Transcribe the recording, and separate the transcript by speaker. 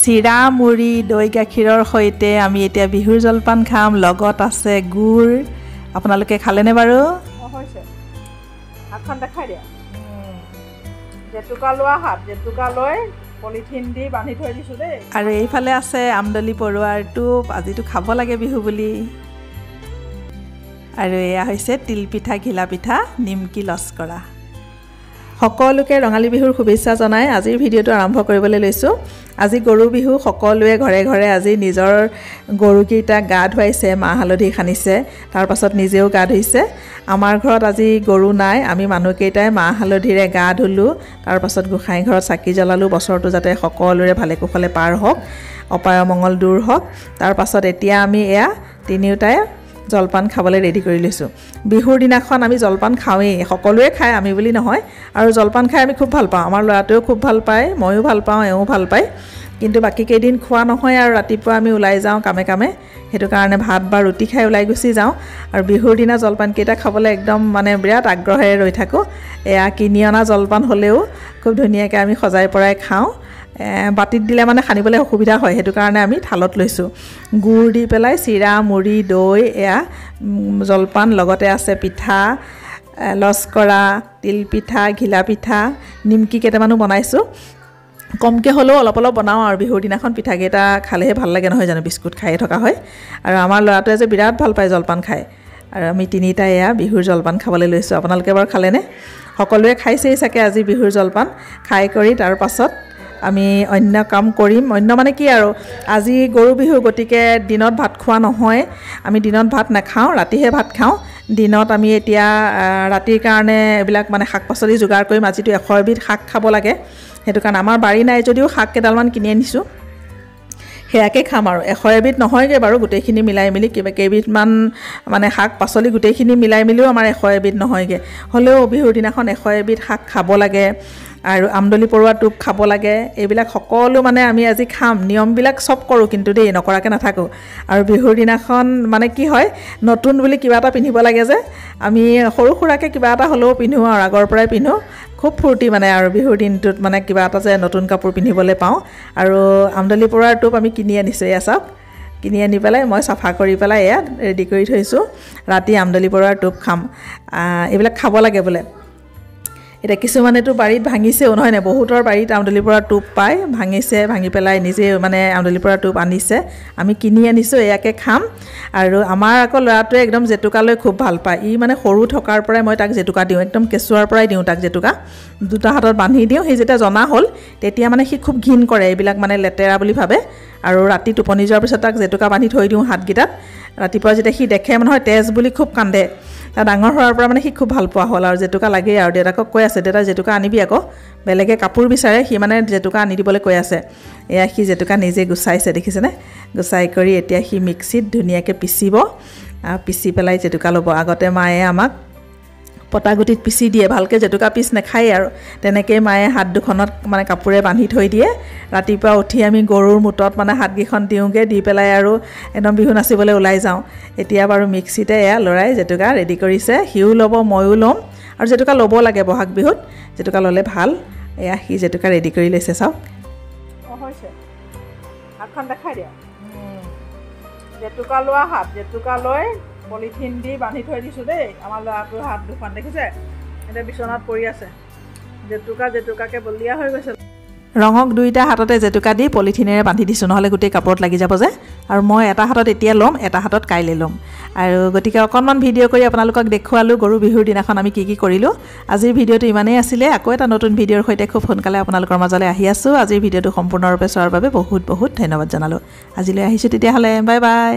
Speaker 1: চিৰা মুড়ি দৈ গাখীৰৰ সৈতে আমি এতিয়া বিহুৰ জলপান খাম লগত আছে গুড় আপোনালোকে খালেনে বাৰু
Speaker 2: হৈছে হাতখন দেখাই দিয়া জেতুকা লোৱা হাত জেতুকা লৈ পলিথিন দি বান্ধি থৈ দিছো দেই
Speaker 1: আৰু এইফালে আছে আমদলি পৰুৱাৰ টোপ আজিতো খাব লাগে বিহু বুলি আৰু এয়া হৈছে তিল পিঠা ঘিলা পিঠা নিমকি লস্কৰা সকলোকে ৰঙালী বিহুৰ শুভেচ্ছা জনাই আজিৰ ভিডিঅটো আৰম্ভ কৰিবলৈ লৈছো আজি গৰু বিহু সকলোৱে ঘৰে ঘৰে আজি নিজৰ গৰুকেইটা গা ধুৱাইছে মাহ হালধি খানিছে তাৰ পাছত নিজেও গা ধুইছে আমাৰ ঘৰত আজি গৰু নাই আমি মানুহকেইটাই মাহ হালধিৰে গা ধুলো তাৰ পাছত গোসাঁই ঘৰত চাকি জ্বলালো বছৰটো যাতে সকলোৰে ভালে কুশলে পাৰ হওক অপায় মংগল দূৰ হওক তাৰ পাছত এতিয়া আমি এয়া তিনিওটাই জলপান খাবলৈ ৰেডি কৰি লৈছো বিহুৰ দিনাখন আমি জলপান খাওঁই সকলোৱে খায় আমি বুলি নহয় আৰু জলপান খাই আমি খুব ভাল পাওঁ আমাৰ ল'ৰাটোও খুব ভাল পায় ময়ো ভাল পাওঁ এও ভাল পায় কিন্তু বাকি কেইদিন খোৱা নহয় আৰু ৰাতিপুৱা আমি ওলাই যাওঁ কামে কামে হেতু কাৰণে ভাত বা ৰুটি খাই ওলাই গুচি যাওঁ আৰু বিহুৰ দিনা জলপান কেইটা খাবলৈ একদম মানে বিৰাট আগ্ৰহেৰে ৰৈ থাকো এয়া কিনি অনা জলপান হ'লেও খুব ধুনীয়াকৈ আমি সজাই পৰাই খাওঁ বাটিত দিলে মানে খানিবলৈ অসুবিধা হয় হেতু কাৰণে আমি থালত লৈছো গুড় দি পেলাই চিৰা মুড়ি দৈ এয়া জলপান লগতে আছে পিঠা লস্কৰা তিল পিঠা ঘিলা পিঠা নিমকি কেইটামানো বনাইছো কমকে হলেও অলপ অলপ বনাও আৰু বিহুৰ দিনাখন পিঠাকেইটা খালেহে ভাল লাগে নহয় জানো বিস্কুট খাই থকা হয় আৰু আমাৰ ল'ৰাটোৱে যে বিৰাট ভাল পায় জলপান খায় আৰু আমি তিনিটা এয়া বিহুৰ জলপান খাবলৈ লৈছো আপোনালোকে বাৰু খালেনে সকলোৱে খাইছেই চাগে আজি বিহুৰ জলপান খাই কৰি তাৰ পাছত আমি অন্য কাম কৰিম অন্য মানে কি আৰু আজি গৰু বিহু গতিকে দিনত ভাত খোৱা নহয় আমি দিনত ভাত নাখাওঁ ৰাতিহে ভাত খাওঁ দিনত আমি এতিয়া ৰাতিৰ কাৰণে এইবিলাক মানে শাক পাচলি যোগাৰ কৰিম আজিটো 100 এবিধ শাক খাব লাগে হেতু কাৰণ আমাৰ বাৰী নাই যদিও শাক কেডালমান কিনি আনিছো হেয়াকে খাম আৰু 100 এবিধ নহয়গে বাৰু গোটেইখিনি মিলাই মিলি কিবা কেইবিধমান মানে শাক পাচলি গোটেইখিনি মিলাই মিলিও আমাৰ 100 এবিধ নহয়গে হলেও বিহুৰ দিনাখন 100 এবিধ শাক খাব লাগে আৰু আমদলি পৰুৱা টোপ খাব লাগে এইবিলাক সকলো মানে আমি আজি খাম নিয়মবিলাক সব কৰো কিন্তু দেই নকৰাকে নাথাকো আৰু বিহুৰ দিনাখন মানে কি হয় নতুন বুলি কিবা এটা পিন্ধিব লাগে যে আমি সৰু খুৰাকে কিবা এটা হলেও পিন্ধো আৰু আগৰ পৰাই পিন্ধো খুব ফূৰ্তি মানে আৰু বিহুৰ দিনটোত মানে কিবা এটা যে নতুন কাপোৰ পিন্ধিবলৈ পাওঁ আৰু আমদলি পৰুৱাৰ টোপ আমি কিনি আনিছো এয়া সব কিনি আনি পেলাই মই সাফা কৰি পেলাই এয়া ৰেডি কৰি থৈছো ৰাতি আমদলি পৰুৱাৰ টোপ খাম এইবিলাক খাব লাগে বোলে এটা কিছুমানেতো বাৰীত ভাঙিছেও নহয় নে বহুতৰ বাৰীত আমদলি পৰুৱাৰ টোপ পায় ভাঙিছে ভাঙি পেলাই নিজে মানে আমদলি পৰুৱাৰ টোপ আনিছে আমি কিনি আনিছো এয়াকে খাম আৰু আমাৰ আকৌ ল'ৰাটোৱে একদম জেতুকালৈ খুব ভাল পায় ই মানে সৰু থকাৰ পৰাই মই তাক জেতুকা দিওঁ একদম কেঁচুৱাৰ পৰাই দিওঁ তাক জেতুকা দুটা হাতত বান্ধি দিওঁ সি যেতিয়া জনা হ'ল তেতিয়া মানে সি খুব ঘিন কৰে এইবিলাক মানে লেতেৰা বুলি ভাবে আৰু ৰাতি টোপনি যোৱাৰ পিছত তাক জেতুকা বান্ধি থৈ দিওঁ হাতগিটাত ৰাতিপুৱা যেতিয়া সি দেখে নহয় তেজ বুলি খুব কান্দে তা ডাঙৰ হোৱাৰ পৰা মানে সি খুব ভাল পোৱা হ'ল আৰু জেতুকা লাগে আৰু দেউতাকক কৈ আছে দেউতা জেতুকা আনিবি আকৌ বেলেগে কাপোৰ বিচাৰে সি মানে জেতুকা আনি দিবলৈ কৈ আছে এয়া সি জেতুকা নিজে গুছাইছে দেখিছেনে গুছাই কৰি এতিয়া সি মিক্সিত ধুনীয়াকৈ পিচিব পিচি পেলাই জেতুকা ল'ব আগতে মায়ে আমাক পটাগুটিত পিচি দিয়ে ভালকৈ জেতুকা পিচ নাখায় আৰু তেনেকৈ মায়ে হাত দুখনত মানে কাপোৰে বান্ধি থৈ দিয়ে ৰাতিপুৱা উঠি আমি গৰুৰ মুটত মানে হাতকেইখন দিওঁগে দি পেলাই আৰু একদম বিহু নাচিবলৈ ওলাই যাওঁ এতিয়া বাৰু মিক্সিতে এয়া লৰাই জেতুকা ৰেডি কৰিছে হিউ ল'ব ময়ো ল'ম আৰু জেতুকা ল'ব লাগে বহাগ বিহুত জেতুকা ল'লে ভাল এয়া সি জেতুকা ৰেডি কৰি লৈছে চাওক
Speaker 2: হৈছে হাতখন দেখাই দিয়া জেতুকা লোৱা হাত জেতুকা লৈ পলিথিন দি বান্ধি থৈ দিছো দেই আমাৰ ল'ৰাটোৰ হাত দুখন দেখিছে এতিয়া বিচনাত পৰি আছে জেতুকাকে বলিয়া হৈ গৈছে
Speaker 1: ৰঙক দুইটা হাততে জেতুকা দি পলিথিনেৰে বান্ধি দিছো নহলে গোটেই কাপোৰত লাগি যাব যে আৰু মই এটা হাতত এতিয়া ল'ম এটা হাতত কাইলে ল'ম আৰু গতিকে অকণমান ভিডিঅ' কৰি আপোনালোকক দেখুৱালো গৰু বিহুৰ দিনাখন আমি কি কি কৰিলো আজিৰ ভিডিঅ'টো ইমানেই আছিলে আকৌ এটা নতুন ভিডিঅ'ৰ সৈতে খুব সোনকালে আপোনালোকৰ মাজলৈ আহি আছো আজিৰ ভিডিঅ'টো সম্পূৰ্ণৰূপে চোৱাৰ বাবে বহুত বহুত ধন্যবাদ জনালো আজিলৈ আহিছো তেতিয়াহ'লে বাই বাই